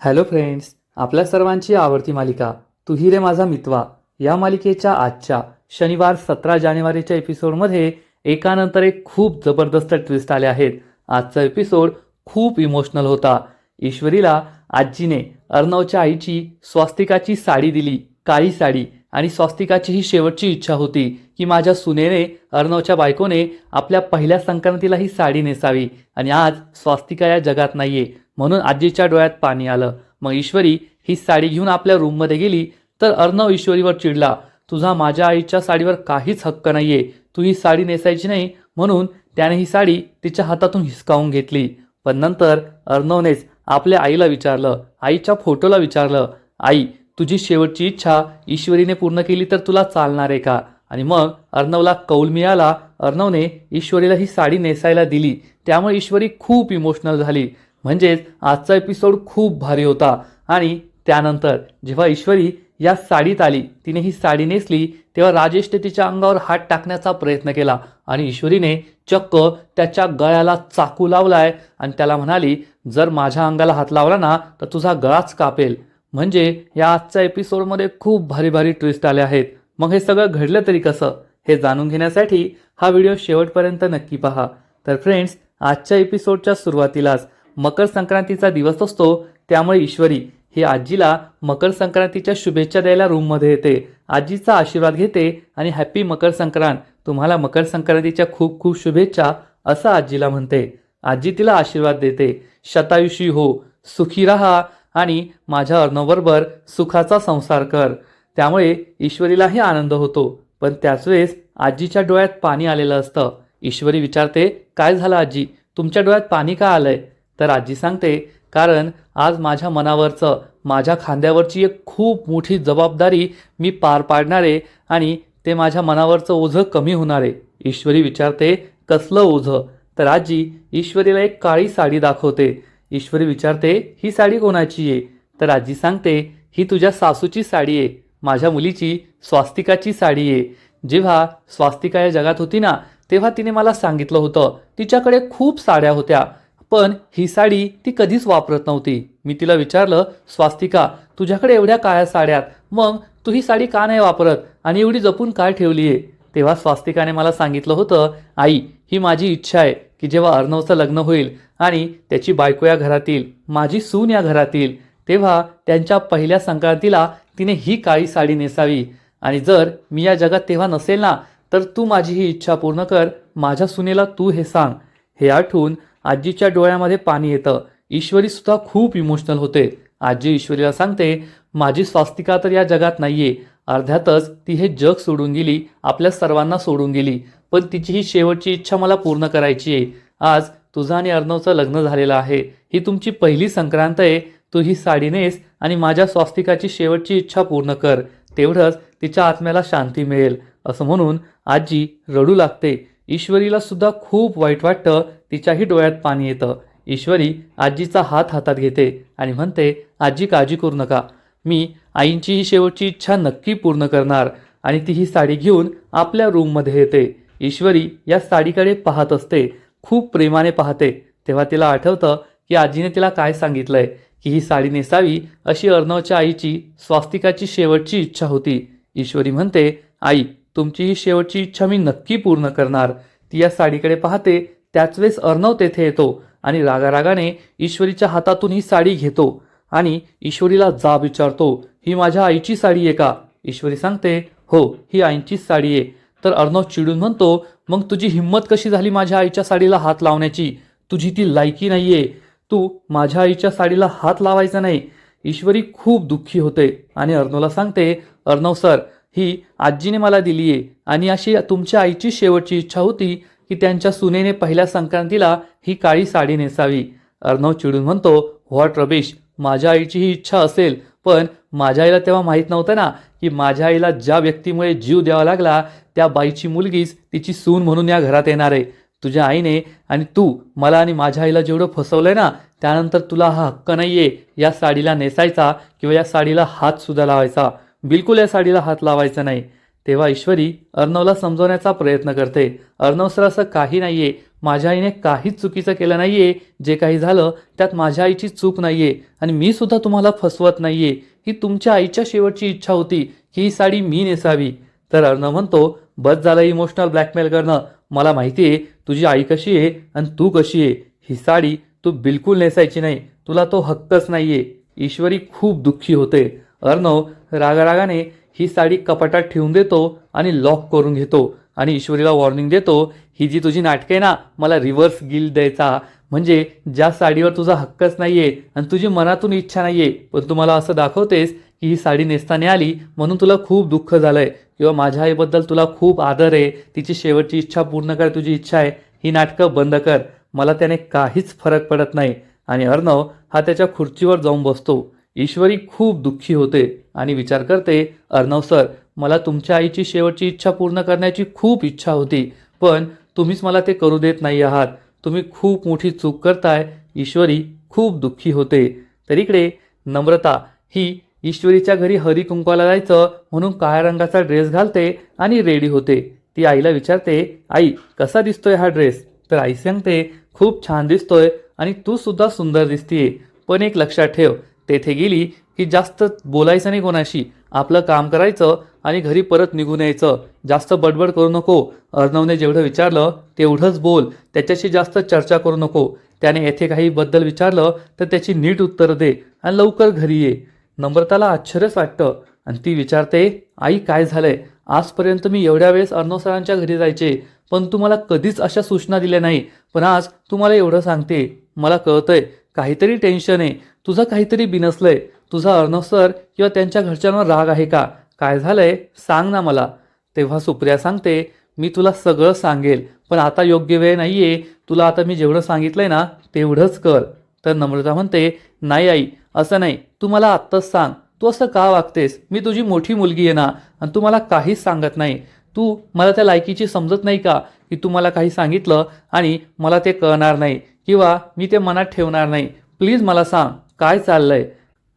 Hello friends, आपल्या सर्वांची आवडती मालिका तू ही रे माझा मितवा या मालिकेच्या आजच्या शनिवार 17 जानेवारीच्या एपिसोडमध्ये एकानंतर एक खूप जबरदस्त ट्विस्ट आले आहेत. आजचा एपिसोड खूप इमोशनल होता. ईश्वरीला आजीने अर्णवच्या आईची स्वास्तिकाची साडी दिली, काळी साडी. आणि स्वास्तिकाची ही शेवटची इच्छा होती की माझ्या सुनेने, अर्णवच्या बायकोने आपल्या पहिल्या संक्रांतीला ही साडी नेसावी. आणि आज स्वास्तिका या जगात नाहीये म्हणून आजीच्या डोळ्यात पाणी आलं. मग ईश्वरी ही साडी घेऊन आपल्या रूममध्ये गेली तर अर्णव ईश्वरीवर चिडला. तुझा माझ्या आईच्या साडीवर काहीच हक्क नाहीये, तू ही साडी नेसायची नाही. म्हणून त्याने ही साडी तिच्या हातातून हिसकावून घेतली. पण नंतर अर्णवनेच आपल्या आईला विचारलं, आईच्या फोटोला विचारलं, आई तुझी शेवटची इच्छा ईश्वरीने पूर्ण केली तर तुला चालणार आहे का? आणि मग अर्णवला कौल मिळाला. अर्णवने ईश्वरीला ही साडी नेसायला दिली. त्यामुळे ईश्वरी खूप इमोशनल झाली. म्हणजेच आजचा एपिसोड खूप भारी होता. आणि त्यानंतर जेव्हा ईश्वरी या साडीत आली, तिने ही साडी नेसली, तेव्हा राजेशने तिच्या अंगावर हात टाकण्याचा प्रयत्न केला आणि ईश्वरीने चक्क त्याच्या गळ्याला चाकू लावलाय आणि त्याला म्हणाली, जर माझ्या अंगाला हात लावला ना तर तुझा गळाच कापेल. म्हणजे या आजच्या एपिसोडमध्ये खूप भारी भारी ट्विस्ट आले आहेत. मग हे सगळं घडलं तरी कसं हे जाणून घेण्यासाठी हा व्हिडिओ शेवटपर्यंत नक्की पहा. तर फ्रेंड्स, आजच्या एपिसोडच्या सुरुवातीलाच मकर संक्रांतीचा दिवस असतो. त्यामुळे ईश्वरी ही आजीला मकर संक्रांतीच्या शुभेच्छा द्यायला रूममध्ये येते. आजीचा आशीर्वाद घेते आणि हॅपी मकर संक्रांत, तुम्हाला मकर संक्रांतीच्या खूप खूप शुभेच्छा असं आजीला म्हणते. आजी तिला आशीर्वाद देते, शतायुषी हो, सुखी राहा आणि माझ्या अर्णवबरोबर सुखाचा संसार कर. त्यामुळे ईश्वरीलाही आनंद होतो. पण त्याच वेळेस आजीच्या डोळ्यात पाणी आलेलं असतं. ईश्वरी विचारते, काय झालं आजी, तुमच्या डोळ्यात पाणी का आलंय? तर आजी सांगते, कारण आज माझ्या मनावरचं, माझ्या खांद्यावरची एक खूप मोठी जबाबदारी मी पार पाडणार आहे आणि ते माझ्या मनावरचं ओझं कमी होणार आहे. ईश्वरी विचारते, कसलं ओझं? तर आजी ईश्वरीला एक काळी साडी दाखवते. ईश्वरी विचारते, ही साडी कोणाची आहे? तर आजी सांगते, ही तुझ्या सासूची साडी आहे, माझ्या मुलीची स्वास्तिकाची साडी आहे. जेव्हा स्वास्तिका या जगात होती ना, तेव्हा तिने मला सांगितलं होतं तिच्याकडे खूप साड्या होत्या, पण ही साडी ती कधीच वापरत नव्हती. मी तिला विचारलं, स्वास्तिका तुझ्याकडे एवढ्या काळ्या साड्यात, मग तू ही साडी का नाही वापरत आणि एवढी जपून काय ठेवली आहे? तेव्हा स्वास्तिकाने मला सांगितलं होतं, आई ही माझी इच्छा आहे की जेव्हा अर्णवचं लग्न होईल आणि त्याची बायको या घरातील, माझी सून या घरातील, तेव्हा त्यांच्या पहिल्या संक्रांतीला तिने ही काळी साडी नेसावी. आणि जर मी या जगात तेव्हा नसेल ना, तर तू माझी ही इच्छा पूर्ण कर, माझ्या सुनेला तू हे सांग. हे आठवून आजीच्या डोळ्यामध्ये पाणी येतं. ईश्वरी सुद्धा खूप इमोशनल होते. आजी ईश्वरीला सांगते, माझी स्वास्तिका तर या जगात नाहीये, अर्ध्यातच ती हे जग सोडून गेली, आपल्या सर्वांना सोडून गेली. पण तिची ही शेवटची इच्छा मला पूर्ण करायची आहे. आज तुझं आणि अर्णवचं लग्न झालेलं आहे, ही तुमची पहिली संक्रांत आहे. तू ही साडी नेस आणि माझ्या स्वास्तिकाची शेवटची इच्छा पूर्ण कर, तेवढंच तिच्या आत्म्याला शांती मिळेल. असं म्हणून आजी रडू लागते. ईश्वरीला सुद्धा खूप वाईट वाटतं, तिच्याही डोळ्यात पाणी येतं. ईश्वरी आजीचा हात हातात घेते आणि म्हणते, आजी काळजी करू नका, मी आईंची ही शेवटची इच्छा नक्की पूर्ण करणार. आणि ती ही साडी घेऊन आपल्या रूममध्ये येते. ईश्वरी या साडीकडे पाहत असते, खूप प्रेमाने पाहते. तेव्हा तिला आठवतं की आजीने तिला काय सांगितलंय, की ही साडी नेसावी अशी अर्णवच्या आईची, स्वास्तिकाची शेवटची इच्छा होती. ईश्वरी म्हणते, आई तुमची ही शेवटची इच्छा मी नक्की पूर्ण करणार. ती या साडीकडे पाहते. त्याच वेळेस अर्णव तेथे येतो आणि रागारागाने ईश्वरीच्या हातातून ही साडी घेतो आणि ईश्वरीला जाब विचारतो, ही माझ्या आईची साडी आहे का? ईश्वरी सांगते, हो ही आईचीच साडी आहे. तर अर्णव चिडून म्हणतो, मग तुझी हिंमत कशी झाली माझ्या आईच्या साडीला हात लावण्याची? तुझी ती लायकी नाहीये, तू माझ्या आईच्या साडीला हात लावायचा नाही. ईश्वरी खूप दुःखी होते आणि अर्णवला सांगते, अर्णव सर ही आजीने मला दिली आहे आणि अशी तुमच्या आईची शेवटची इच्छा होती की त्यांच्या सुनेने पहिल्या संक्रांतीला ही काळी साडी नेसावी. अर्णव चिडून म्हणतो, व्हॉट रबीश, माझ्या आईची ही इच्छा असेल, पण माझ्या आईला तेव्हा माहीत नव्हतं ना की माझ्या आईला ज्या व्यक्तीमुळे जीव द्यावा लागला त्या बाईची मुलगीच तिची सून म्हणून या घरात येणार आहे. तुझ्या आईने आणि तू मला आणि माझ्या आईला जेवढं फसवलंय ना, त्यानंतर तुला हा हक्क नाहीये या साडीला नेसायचा किंवा या साडीला हात सुद्धा लावायचा. बिलकुल या साडीला हात लावायचा नाही. तेव्हा ईश्वरी अर्णवला समजवण्याचा प्रयत्न करते, अर्णव सर असं काही नाहीये, माझ्या आईने काहीच चुकीचं केलं नाहीये. जे काही झालं त्यात माझ्या आईची चूक नाहीये आणि मी सुद्धा तुम्हाला फसवत नाहीये. ही तुमच्या आईच्या शेवटची इच्छा होती की ही साडी मी नेसावी. तर अर्णव म्हणतो, बस झालं इमोशनल ब्लॅकमेल करणं. मला माहिती आहे तुझी आई कशी आहे आणि तू कशी आहे. ही साडी तू बिलकुल नेसायची नाही. तुला तो हक्कच नाहीये. ईश्वरी खूप दुःखी होते. अर्णव रागारागाने ही साडी कपाटात ठेवून देतो आणि लॉक करून घेतो आणि ईश्वरीला वॉर्निंग देतो, ही जी तुझी नाटके आहे ना, मला रिव्हर्स गिल्ट द्यायचा, म्हणजे ज्या साडीवर तुझा हक्कच नाहीये आणि तुझी मनातून इच्छा नाहीये, पण तू मला असं दाखवतेस की ही साडी नेसताना आली म्हणून तुला खूप दुःख झालंय किंवा माझ्या आईबद्दल तुला खूप आदर आहे, तिची शेवटची इच्छा पूर्ण कर, तुझी इच्छा आहे, ही नाटकं बंद कर. मला त्याने काहीच फरक पडत नाही. आणि अर्णव हा त्याच्या खुर्चीवर जाऊन बसतो. ईश्वरी खूप दुःखी होते आणि विचार करते, अर्णव सर, मला तुमच्या आईची शेवटची इच्छा पूर्ण करण्याची खूप इच्छा होती, पण तुम्हीच मला ते करू देत नाही आहात. तुम्ही खूप मोठी चूक करताय. ईश्वरी खूप दुःखी होते. तर इकडे नम्रता ही ईश्वरीच्या घरी हरी कुंकवाला जायचं म्हणून काळ्या रंगाचा ड्रेस घालते आणि रेडी होते. ती आईला विचारते, आई कसा दिसतोय हा ड्रेस? तर आई सांगते, खूप छान दिसतोय आणि तू सुद्धा सुंदर दिसतीये, पण एक लक्षात ठेव, तेथे गेली की जास्त बोलायचं नाही कोणाशी, आपलं काम करायचं आणि घरी परत निघून यायचं. जास्त बडबड करू नको. अर्णवने जेवढं विचारलं तेवढंच बोल, त्याच्याशी जास्त चर्चा करू नको. त्याने येथे काही बद्दल विचारलं तर त्याची नीट उत्तर दे आणि लवकर घरी ये. नम्रताला आश्चर्यच वाटतं आणि ती विचारते, आई काय झालंय? आजपर्यंत मी एवढ्या वेळेस अर्णव सरांच्या घरी जायचे, पण तू मला कधीच अशा सूचना दिल्या नाही, पण आज तू मला एवढं सांगते. मला कळतंय काहीतरी टेन्शन आहे, तुझं काहीतरी बिनसलंय. तुझा अर्णव सर किंवा त्यांच्या घरच्यांवर राग आहे का? काय झालंय सांग ना मला. तेव्हा सुप्रिया सांगते, मी तुला सगळं सांगेल, पण आता योग्य वेळ नाहीये. तुला आता मी जेवढं सांगितलंय ना तेवढंच कर. तर नम्रता म्हणते, नाही आई, असं नाही, तू मला आत्ताच सांग, तू असं का वागतेस? मी तुझी मोठी मुलगी आहे ना, आणि तू मला काहीच सांगत नाही. तू मला त्या लायकीची समजत नाही का की तू मला काही सांगितलं आणि मला ते कळणार नाही किंवा मी ते मनात ठेवणार नाही. प्लीज मला सांग काय चाललंय.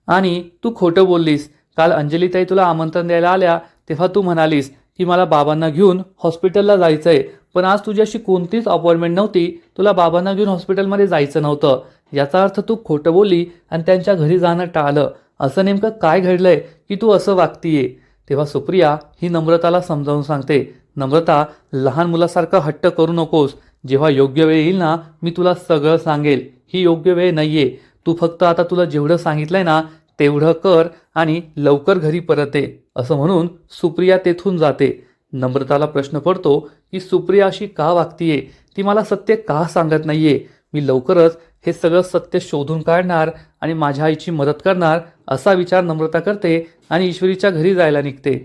आणि तू खोटं बोललीस. काल अंजलीताई तुला आमंत्रण द्यायला आल्या तेव्हा तू म्हणालीस की मला बाबांना घेऊन हॉस्पिटलला जायचंय, पण आज तुझी अशी कोणतीच अपॉइंटमेंट नव्हती, तुला बाबांना घेऊन हॉस्पिटलमध्ये जायचं नव्हतं. याचा अर्थ तू खोटं बोलली आणि त्यांच्या घरी जाणं टाळलं. असं नेमकं काय घडलंय की तू असं वागतीये? तेव्हा सुप्रिया ही नम्रताला समजावून सांगते, नम्रता, लहान मुलासारखं हट्ट करू नकोस. जेव्हा योग्य वेळ येईल ना मी तुला सगळं सांगेल. ही योग्य वेळ नाहीये. तू फक्त आता तुला जेवढं सांगितलंय ना तेवढं कर आणि लवकर घरी परत ये. असं म्हणून सुप्रिया तेथून जाते. नम्रताला प्रश्न पडतो की सुप्रिया अशी का वागतीये? ती मला सत्य का सांगत नाहीये? मी लवकरच हे सगळं सत्य शोधून काढणार आणि माझ्या आईची मदत करणार, असा विचार नम्रता करते आणि ईश्वरीच्या घरी जायला निघते.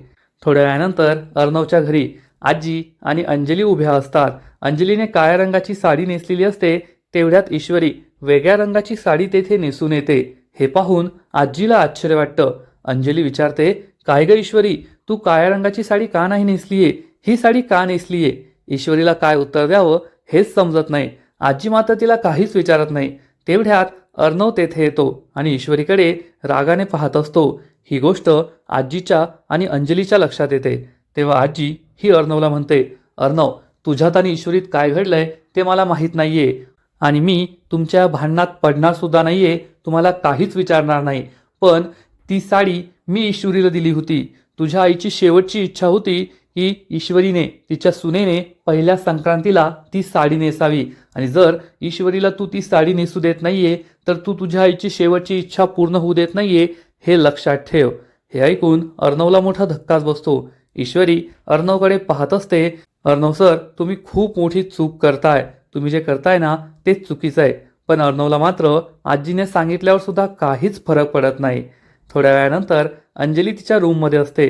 थोड्या वेळानंतर अर्णवच्या घरी आजी आणि अंजली उभ्या असतात. अंजलीने काळ्या रंगाची साडी नेसलेली असते, तेवढ्यात ईश्वरी वेगळ्या रंगाची साडी तेथे नेसून येते. हे पाहून आजीला आश्चर्य वाटतं. अंजली विचारते, काय ग ईश्वरी, तू काळ्या रंगाची साडी का नाही नेसलीये? ही साडी का नेसलीये? ईश्वरीला काय उत्तर द्यावं हेच समजत नाही. आजी मात्र तिला काहीच विचारत नाही. तेवढ्यात अर्णव तेथे येतो आणि ईश्वरीकडे रागाने पाहत असतो. ही गोष्ट आजीच्या आणि अंजलीच्या लक्षात येते. तेव्हा आजी ही अर्णवला म्हणते, अर्णव, तुझ्यात आणि ईश्वरीत काय घडलंय ते मला माहीत नाहीये आणि मी तुमच्या भांडणात पडणार सुद्धा नाहीये, तुम्हाला काहीच विचारणार नाही. पण ती साडी मी ईश्वरीला दिली होती. तुझ्या आईची शेवटची इच्छा होती की ईश्वरीने, तिच्या सुनेने पहिल्या संक्रांतीला ती साडी नेसावी आणि जर ईश्वरीला तू ती साडी नेसू देत नाहीये तर तू तुझ्या आईची शेवटची इच्छा पूर्ण होऊ देत नाहीये, हे लक्षात ठेव. हे ऐकून अर्णवला मोठा धक्काच बसतो. ईश्वरी अर्णवकडे पाहत असते, अर्णव सर, तुम्ही खूप मोठी चूक करताय. तुम्ही जे करताय ना तेच चुकीचं आहे. पण अर्णवला मात्र आजीने सांगितल्यावर सुद्धा काहीच फरक पडत नाही. थोड्या वेळानंतर अंजली तिच्या रूममध्ये असते.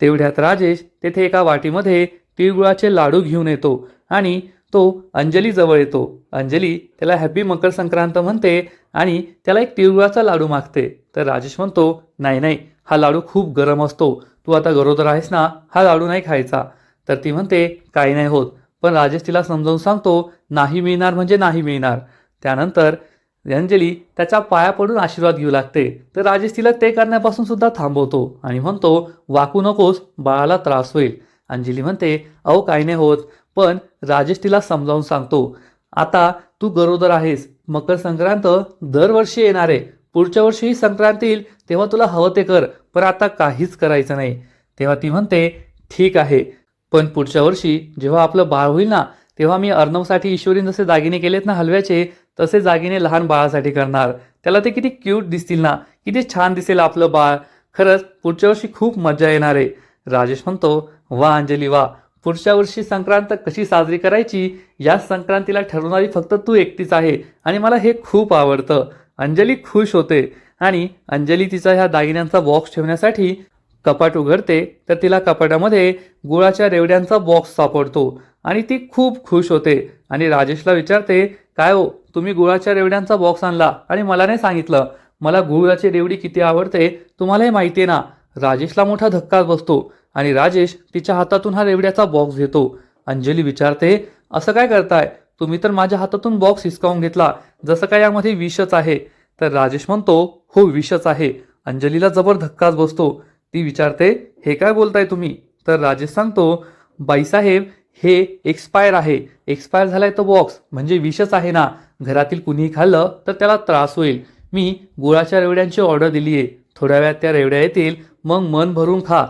तेवढ्यात राजेश तेथे एका वाटीमध्ये तिळगुळाचे लाडू घेऊन येतो आणि तो अंजली जवळ येतो. अंजली त्याला हॅपी मकर संक्रांत म्हणते आणि त्याला एक तिळगुळाचा लाडू मागते. तर राजेश म्हणतो, नाही नाही, हा लाडू खूप गरम असतो, तू आता गरोदर आहेस ना, हा लाडू नाही खायचा. तर ती म्हणते, काही नाही होत. पण राजेश तिला समजावून सांगतो, नाही मिळणार म्हणजे नाही मिळणार. त्यानंतर अंजली त्याच्या पाया पडून आशीर्वाद घेऊ लागते. तर राजेश तिला ते करण्यापासून सुद्धा थांबवतो आणि म्हणतो, वाकू नकोस, बाळाला त्रास होईल. अंजली म्हणते, अहो काही नाही होत. पण राजेश तिला समजावून सांगतो, आता तू गरोदर आहेस, मकर संक्रांत दरवर्षी येणार आहे, पुढच्या वर्षी ही संक्रांत येईल तेव्हा तुला हवं ते कर, पण आता काहीच करायचं नाही. तेव्हा ती म्हणते ठीक आहे, पण पुढच्या वर्षी जेव्हा आपलं बाळ होईल ना, तेव्हा मी अर्णवसाठी ईश्वरीने जसे दागिने केलेत ना हलव्याचे, तसे दागिने लहान बाळासाठी करणार. त्याला ते किती क्यूट दिसतील ना, किती छान दिसेल आपलं बाळ. खरंच पुढच्या वर्षी खूप मजा येणार आहे. राजेश म्हणतो वा अंजली वा, पुढच्या वर्षी संक्रांत कशी साजरी करायची या संक्रांतीला ठरवणारी फक्त तू एकटीच आहे आणि मला हे खूप आवडतं. अंजली खुश होते आणि अंजली तिचा ह्या दागिन्यांचा बॉक्स ठेवण्यासाठी कपाट उघडते, तर तिला कपाटामध्ये गुळाच्या रेवड्यांचा बॉक्स सापडतो आणि ती खूप खुश होते आणि राजेशला विचारते काय हो, तुम्ही गुळाच्या रेवड्यांचा बॉक्स आणला आणि मला नाही सांगितलं. मला गुळाची रेवडी किती आवडते तुम्हालाही माहिती आहे ना. राजेशला मोठा धक्का बसतो आणि राजेश तिच्या हातातून हा रेवड्याचा बॉक्स घेतो. अंजली विचारते असं काय करताय, तुम्ही तर माझ्या हातातून बॉक्स हिसकावून घेतला, जसं काय यामध्ये विषच आहे. तर राजेश म्हणतो हो विषच आहे. अंजलीला जबर धक्काच बसतो. ती विचारते हे काय बोलताय तुम्ही. तर राजेश सांगतो बाईसाहेब हे एक्सपायर आहे, एक्सपायर झालाय तो बॉक्स म्हणजे विषच आहे ना. घरातील कुणीही खाल्लं तर त्याला त्रास होईल. मी गुळाच्या रेवड्यांची ऑर्डर दिली आहे, थोड्या वेळात त्या रेवड्या येतील, मग मन भरून खा,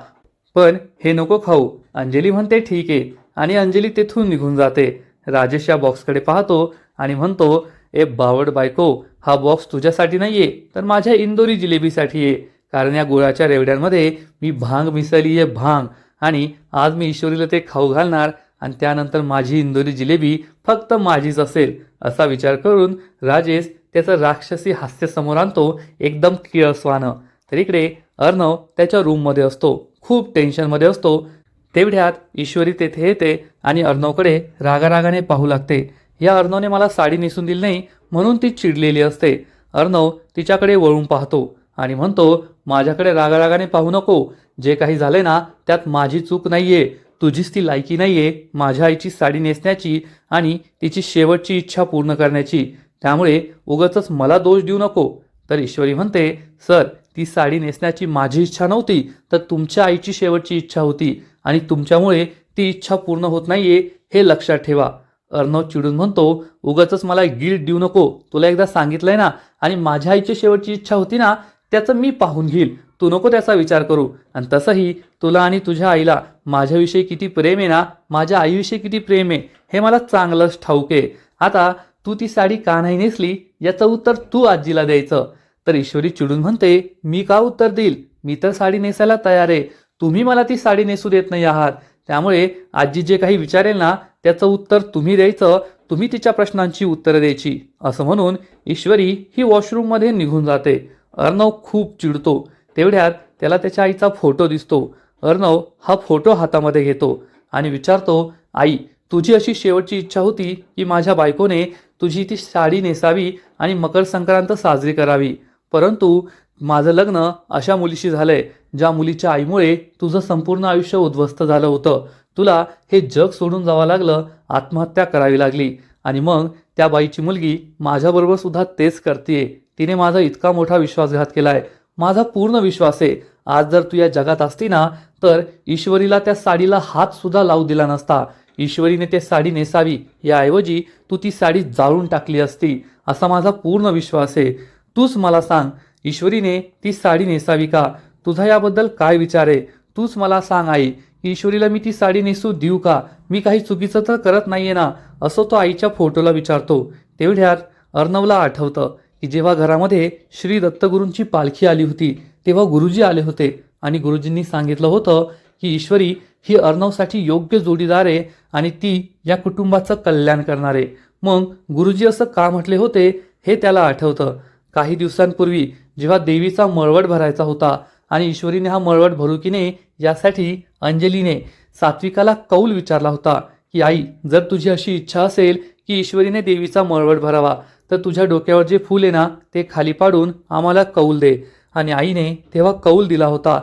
पण हे नको खाऊ. अंजली म्हणते ठीक आहे आणि अंजली तेथून निघून जाते. राजेश या बॉक्सकडे पाहतो आणि म्हणतो ए बावड बायको, हा बॉक्स तुझ्यासाठी नाहीये तर माझ्या इंदोरी जिलेबीसाठी आहे, कारण या गुळाच्या रेवड्यांमध्ये मी भांग मिसळली आहे, भांग, आणि आज मी ईश्वरीला ते खाऊ घालणार आणि त्यानंतर माझी इंदोरी जिलेबी फक्त माझीच असेल. असा विचार करून राजेश त्याचं राक्षसी हास्य समोर आणतो, एकदम किळसवानं. तर इकडे अर्णव त्याच्या रूममध्ये असतो, खूप टेन्शनमध्ये असतो. तेवढ्यात ईश्वरी तेथे येते आणि अर्णवकडे रागारागाने पाहू लागते. या अर्णवने मला साडी नेसून दिली नाही म्हणून ती चिडलेली असते. अर्णव तिच्याकडे वळून पाहतो आणि म्हणतो माझ्याकडे रागारागाने पाहू नको, जे काही झाले ना त्यात माझी चूक नाहीये, तुझीच ती लायकी नाहीये माझ्या आईची साडी नेसण्याची आणि तिची शेवटची इच्छा पूर्ण करण्याची, त्यामुळे उगाचच मला दोष देऊ नको. तर ईश्वरी म्हणते सर, ती साडी नेसण्याची माझी इच्छा नव्हती, तर तुमच्या आईची शेवटची इच्छा होती आणि तुमच्यामुळे ती इच्छा पूर्ण होत नाहीये हे लक्षात ठेवा. अर्णव चिडून म्हणतो उगाचच मला गिल्ट देऊ नको, तुला एकदा सांगितलंय ना, आणि माझ्या आईची शेवटची इच्छा होती ना त्याचं मी पाहून घेईल, तू नको त्याचा विचार करू. आणि तसंही तुला आणि तुझ्या आईला माझ्याविषयी किती प्रेम आहे ना, माझ्या आईविषयी किती प्रेम आहे हे मला चांगलंच ठाऊक आहे. आता तू ती साडी का नाही नेसली याचं उत्तर तू आजीला द्यायचं. तर ईश्वरी चिडून म्हणते मी का उत्तर देईल, मी तर साडी नेसायला तयार आहे, तुम्ही मला ती साडी नेसू देत नाही आहात, त्यामुळे आजी जे काही विचारेल ना त्याचं उत्तर तुम्ही द्यायचं, तुम्ही तिच्या प्रश्नांची उत्तरं द्यायची. असं म्हणून ईश्वरी ही वॉशरूममध्ये निघून जाते. अर्णव खूप चिडतो. तेवढ्यात त्याला त्याच्या आईचा फोटो दिसतो. अर्णव हा फोटो हातामध्ये घेतो आणि विचारतो आई, तुझी अशी शेवटची इच्छा होती की माझ्या बायकोने तुझी ती साडी नेसावी आणि मकर संक्रांत साजरी करावी, परंतु माझं लग्न अशा मुलीशी झालंय ज्या मुलीच्या आईमुळे तुझं संपूर्ण आयुष्य उद्ध्वस्त झालं होतं, तुला हे जग सोडून जावं लागलं, आत्महत्या करावी लागली, आणि मग त्या बाईची मुलगी माझ्याबरोबर सुद्धा तेच करतेय. तिने माझा इतका मोठा विश्वासघात केलाय, माझा पूर्ण विश्वास आहे. आज जर तू या जगात असती ना तर ईश्वरीला त्या साडीला हात सुद्धा लावू दिला नसता. ईश्वरीने ते साडी नेसावी याऐवजी तू ती साडी जाळून टाकली असती, असा माझा पूर्ण विश्वास आहे. तूच मला सांग, ईश्वरीने ती साडी नेसावी का? तुझा याबद्दल काय विचार आहे? तूच मला सांग आई, ईश्वरीला मी ती साडी नेसू देऊ का? मी काही चुकीचं तर करत नाहीये ना, असं तो आईच्या फोटोला विचारतो. तेवढ्यात अर्णवला आठवतं की जेव्हा घरामध्ये श्री दत्तगुरूंची पालखी आली होती तेव्हा गुरुजी आले होते आणि गुरुजींनी सांगितलं होतं की ईश्वरी ही अर्णवसाठी योग्य जोडीदार आहे आणि ती या कुटुंबाचं कल्याण करणार आहे. मग गुरुजी असं का म्हटले होते हे त्याला आठवतं. काही दिवसांपूर्वी जेव्हा देवीचा मळवट भरायचा होता आणि ईश्वरीने हा मळवट भरू की नाही यासाठी अंजलीने सात्विकाला कौल विचारला होता की आई, जर तुझी अशी इच्छा असेल की ईश्वरीने देवीचा मळवट भरावा तर तुझ्या डोक्यावर जे फूल आहे ना ते खाली पाडून आम्हाला कौल दे. आणि आईने तेव्हा कौल दिला होता.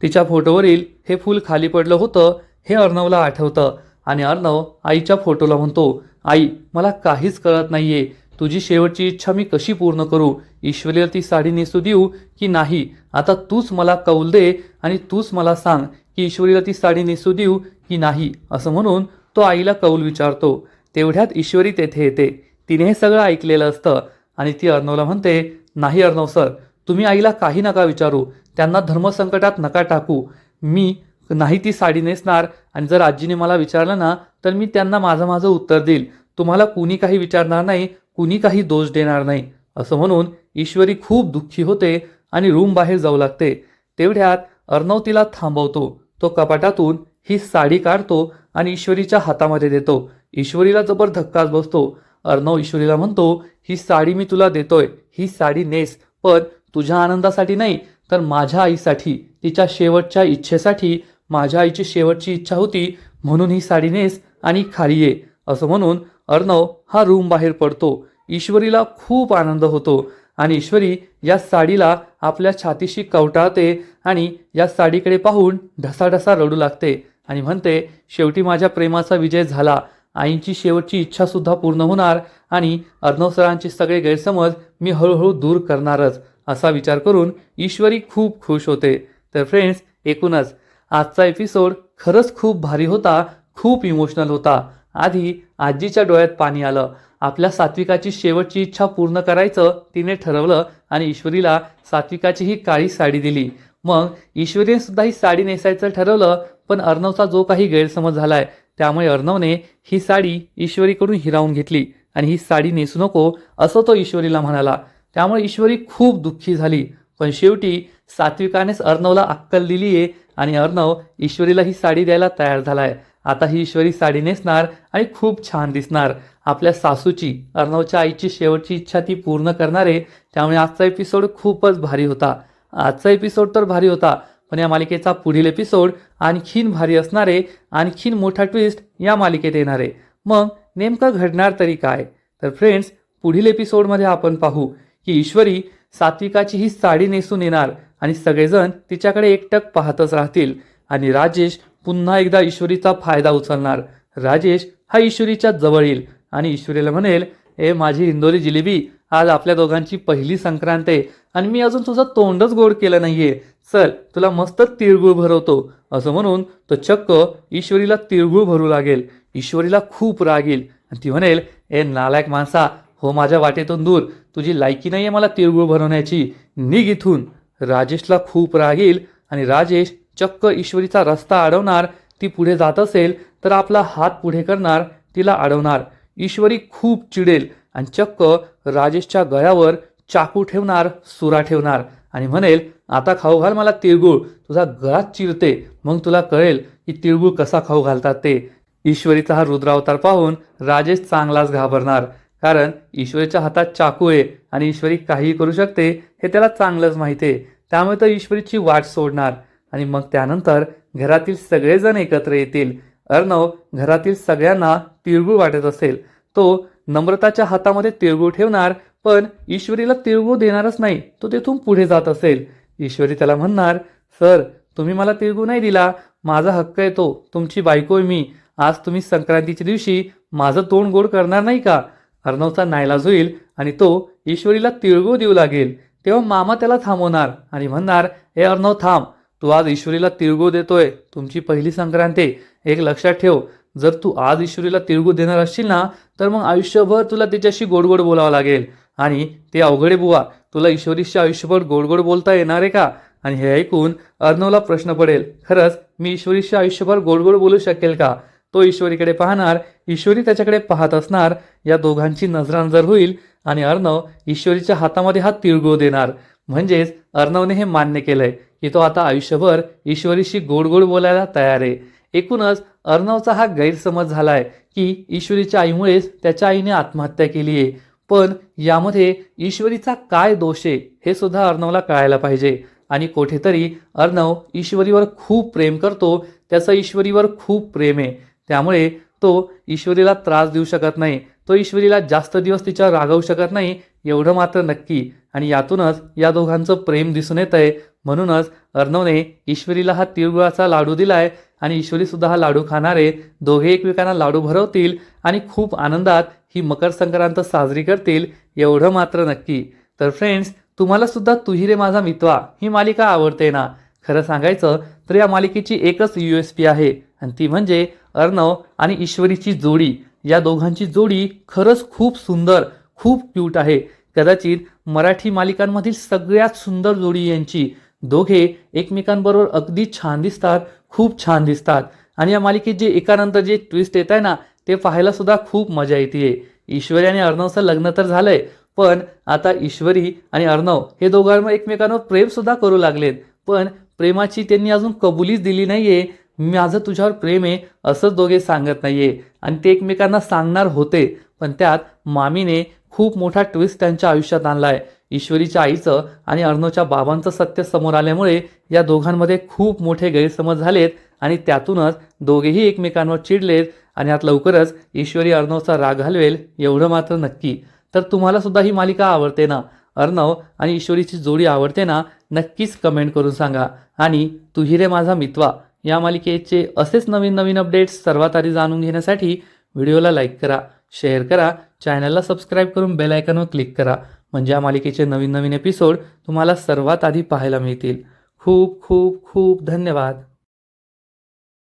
तिच्या फोटोवरील हे फूल खाली पडलं होतं हे अर्णवला आठवतं आणि अर्णव आईच्या फोटोला म्हणतो आई, मला काहीच कळत नाहीये, तुझी शेवटची इच्छा मी कशी पूर्ण करू? ईश्वरीला ती साडी नेसू देऊ की नाही? आता तूच मला कौल दे आणि तूच मला सांग की ईश्वरीला ती साडी नेसू देऊ की नाही. असं म्हणून तो आईला कौल विचारतो. तेवढ्यात ईश्वरी तेथे येते. तिने हे सगळं ऐकलेलं असतं आणि ती अर्णवला म्हणते, नाही अर्णव सर, तुम्ही आईला काही नका विचारू, त्यांना धर्मसंकटात नका टाकू. मी नाही ती साडी नेसणार आणि जर आजीने मला विचारलं ना तर मी त्यांना माझं उत्तर देईल. तुम्हाला कुणी काही विचारणार नाही, कुणी काही दोष देणार नाही. असं म्हणून ईश्वरी खूप दुःखी होते आणि रूम बाहेर जाऊ लागते. तेवढ्यात अर्णव तिला थांबवतो. तो कपाटातून ही साडी काढतो आणि ईश्वरीच्या हातामध्ये देतो. ईश्वरीला जबर धक्काच बसतो. अर्णव ईश्वरीला म्हणतो, ही साडी मी तुला देतोय, ही साडी नेस, पण तुझ्या आनंदासाठी नाही तर माझ्या आईसाठी, तिच्या शेवटच्या इच्छेसाठी. माझ्या आईची शेवटची इच्छा होती म्हणून ही साडी नेस आणि खाली ये. असं म्हणून अर्णव हा रूम बाहेर पडतो. ईश्वरीला खूप आनंद होतो आणि ईश्वरी या साडीला आपल्या छातीशी कवटाळते आणि या साडीकडे पाहून ढसाढसा रडू लागते आणि म्हणते, शेवटी माझ्या प्रेमाचा विजय झाला. आईची शेवटची इच्छा सुद्धा पूर्ण होणार आणि अर्णव सरांचे सगळे गैरसमज मी हळूहळू दूर करणारच, असा विचार करून ईश्वरी खूप खुश होते. तर फ्रेंड्स, एकूणच आजचा एपिसोड खरंच खूप भारी होता, खूप इमोशनल होता. आधी आजीच्या डोळ्यात पाणी आलं. आपल्या सात्विकाची शेवटची इच्छा पूर्ण करायचं तिने ठरवलं आणि ईश्वरीला सात्विकाची ही काळी साडी दिली. मग ईश्वरीने सुद्धा ही साडी नेसायचं ठरवलं, पण अर्णवचा जो काही गैरसमज झालाय त्यामुळे अर्णवने ही साडी ईश्वरीकडून हिरावून घेतली आणि ही साडी नेसू नको असं तो ईश्वरीला म्हणाला. त्यामुळे ईश्वरी खूप दुःखी झाली. पण शेवटी सात्विकानेच अर्णवला अक्कल दिली आहे आणि अर्णव ईश्वरीला ही साडी द्यायला तयार झालाय. आता ही ईश्वरी साडी नेसणार आणि खूप छान दिसणार. आपल्या सासूची, अर्णवच्या आईची शेवटची इच्छा ती पूर्ण करणार आहे. त्यामुळे आजचा एपिसोड खूपच भारी होता. आजचा एपिसोड तर भारी होता, पण या मालिकेचा पुढील एपिसोड आणखीन भारी असणार आहे. आणखीन मोठा ट्विस्ट या मालिकेत येणार आहे. मग नेमकं घडणार तरी काय? तर फ्रेंड्स, पुढील एपिसोडमध्ये आपण पाहू की ईश्वरी सात्विकाची ही साडी नेसून येणार आणि सगळेजण तिच्याकडे एकटक पाहतच राहतील आणि राजेश पुन्हा एकदा ईश्वरीचा फायदा उचलणार. राजेश हा ईश्वरीच्या जवळ येईल आणि ईश्वरीला म्हणेल, ए माझी इंदोरी जिलेबी, आज आपल्या दोघांची पहिली संक्रांत आहे आणि मी अजून तुझं तोंडच गोड केलं नाहीये, चल तुला मस्त तिळगुळ भरवतो. असं म्हणून तो चक्क ईश्वरीला तिळगुळ भरू लागेल. ईश्वरीला खूप राग येईल आणि ती म्हणेल, ए नालायक माणसा, हो माझ्या वाटेतून दूर, तुझी लायकी नाहीये मला तिळगुळ भरवण्याची, निघ इथून. राजेशला खूप राग येईल आणि राजेश चक्क ईश्वरीचा रस्ता अडवणार. ती पुढे जात असेल तर आपला हात पुढे करणार, तिला अडवणार. ईश्वरी खूप चिडेल आणि चक्क राजेशच्या गळ्यावर चाकू ठेवणार, सुरा ठेवणार आणि म्हणेल, आता खाऊ घाल मला तिळगुळ, तुझा गळाच चिरते, मग तुला कळेल की तिळगुळ कसा खाऊ घालतात ते. ईश्वरीचा हा रुद्रावतार पाहून राजेश चांगलाच घाबरणार, कारण ईश्वरीच्या हातात चाकू आहे आणि ईश्वरी काहीही करू शकते हे त्याला चांगलंच माहिती आहे. त्यामुळे तो ईश्वरीची वाट सोडणार आणि मग त्यानंतर घरातील सगळेजण एकत्र येतील. अर्णव घरातील सगळ्यांना तिळगुळ वाटत असेल. तो नम्रताच्या हातामध्ये तिळगुळ ठेवणार, पण ईश्वरीला तिळगुळ देणारच नाही. तो तेथून पुढे जात असेल. ईश्वरी त्याला म्हणणार, सर तुम्ही मला तिळगुळ नाही दिला, माझा हक्क आहे तो, तुमची बायको आहे मी, आज तुम्ही संक्रांतीच्या दिवशी माझं तोंड गोड करणार नाही का? अर्णवचा नाईलाज होईल आणि तो ईश्वरीला तिळगुळ देऊ लागेल. तेव्हा मामा त्याला थांबवणार आणि म्हणणार, हे अर्णव थांब, तू आज ईश्वरीला तिळगुळ देतोय, तुमची पहिली संक्रांत आहे, एक लक्षात ठेव, जर तू आज ईश्वरीला तिळगुळ देणार असशील ना तर मग आयुष्यभर तुला तिच्याशी गोड गोड बोलावं लागेल आणि ते अवघडे बुवा, तुला ईश्वरीशी आयुष्यभर गोड गोड बोलता येणार आहे का? आणि हे ऐकून अर्णवला प्रश्न पडेल, खरंच मी ईश्वरीशी आयुष्यभर गोड गोड बोलू शकेल का? तो ईश्वरीकडे पाहणार, ईश्वरी त्याच्याकडे पाहत असणार. या दोघांची नजरानजर होईल आणि अर्णव ईश्वरीच्या हातामध्ये हा तिळगुळ देणार. म्हणजेच अर्णवने हे मान्य केलंय की तो आता आयुष्यभर ईश्वरीशी गोड गोड बोलायला तयार आहे. एकूणच अर्णवचा हा गैरसमज झालाय की ईश्वरीच्या आईमुळेच त्याच्या आईने आत्महत्या केली आहे. पण यामध्ये ईश्वरीचा काय दोष आहे हे सुद्धा अर्णवला कळायला पाहिजे. आणि कुठेतरी अर्णव ईश्वरीवर खूप प्रेम करतो, त्याचं ईश्वरीवर खूप प्रेम आहे. त्यामुळे तो ईश्वरीला त्रास देऊ शकत नाही, तो ईश्वरीला जास्त दिवस तिच्यावर रागवू शकत नाही, एवढं मात्र नक्की. आणि यातूनच या दोघांचं प्रेम दिसून येत आहे. म्हणूनच अर्णवने ईश्वरीला हा तिळगुळाचा लाडू दिलाय आणि ईश्वरी सुद्धा हा लाडू खाणार आहे. दोघे एकमेकांना लाडू भरवतील आणि खूप आनंदात ही मकर संक्रांत साजरी करतील, एवढं मात्र नक्की. तर फ्रेंड्स, तुम्हाला सुद्धा तू ही रे माझा मितवा ही मालिका आवडते ना? खरं सांगायचं तर या मालिकेची एकच USP आहे आणि ती म्हणजे अर्णव आणि ईश्वरीची जोडी. या दोघांची जोडी खरंच खूप सुंदर, खूप क्यूट आहे. कदाचित मराठी मालिकांमधील सगळ्यात सुंदर जोडी यांची. दोघे एकमेकांबरोबर अगदी छान दिसतात, खूप छान दिसतात. आणि या मालिकेत जे एकानंतर जे ट्विस्ट येत आहे ना, ते पाहायला सुद्धा खूप मजा येते. ईश्वरी आणि अर्णवचं लग्न तर झालंय, पण आता ईश्वरी आणि अर्णव हे दोघांवर एकमेकांवर प्रेम सुद्धा करू लागलेत. पण प्रेमाची त्यांनी अजून कबुलीच दिली नाहीये. माझं तुझ्यावर प्रेम आहे असंच दोघे सांगत नाहीये. आणि ते एकमेकांना सांगणार होते, पण त्यात मामीने खूप मोठा ट्विस्ट त्यांच्या आयुष्यात आणलाय. ईश्वरीच्या आईचं आणि अर्णवच्या बाबांचं सत्य समोर आल्यामुळे या दोघांमध्ये खूप मोठे गैरसमज झालेत आणि त्यातूनच दोघेही एकमेकांवर चिडलेत. आणि यात लवकरच ईश्वरी अर्णवचा राग घालवेल एवढं मात्र नक्की. तर तुम्हाला सुद्धा ही मालिका आवडते ना? अर्णव आणि ईश्वरीची जोडी आवडते ना? नक्कीच कमेंट करून सांगा. आणि तू ही रे माझा मितवा या मालिकेचे असेच नवीन नवीन अपडेट्स सर्वात आधी जाणून घेण्यासाठी व्हिडिओला लाईक करा, शेअर करा, चॅनलला सबस्क्राईब करून बेल आयकॉनवर क्लिक करा. म्हणजे या मालिकेचे नवीन नवीन एपिसोड तुम्हाला सर्वात आधी पाहायला मिळतील. खूप खूप खूप धन्यवाद.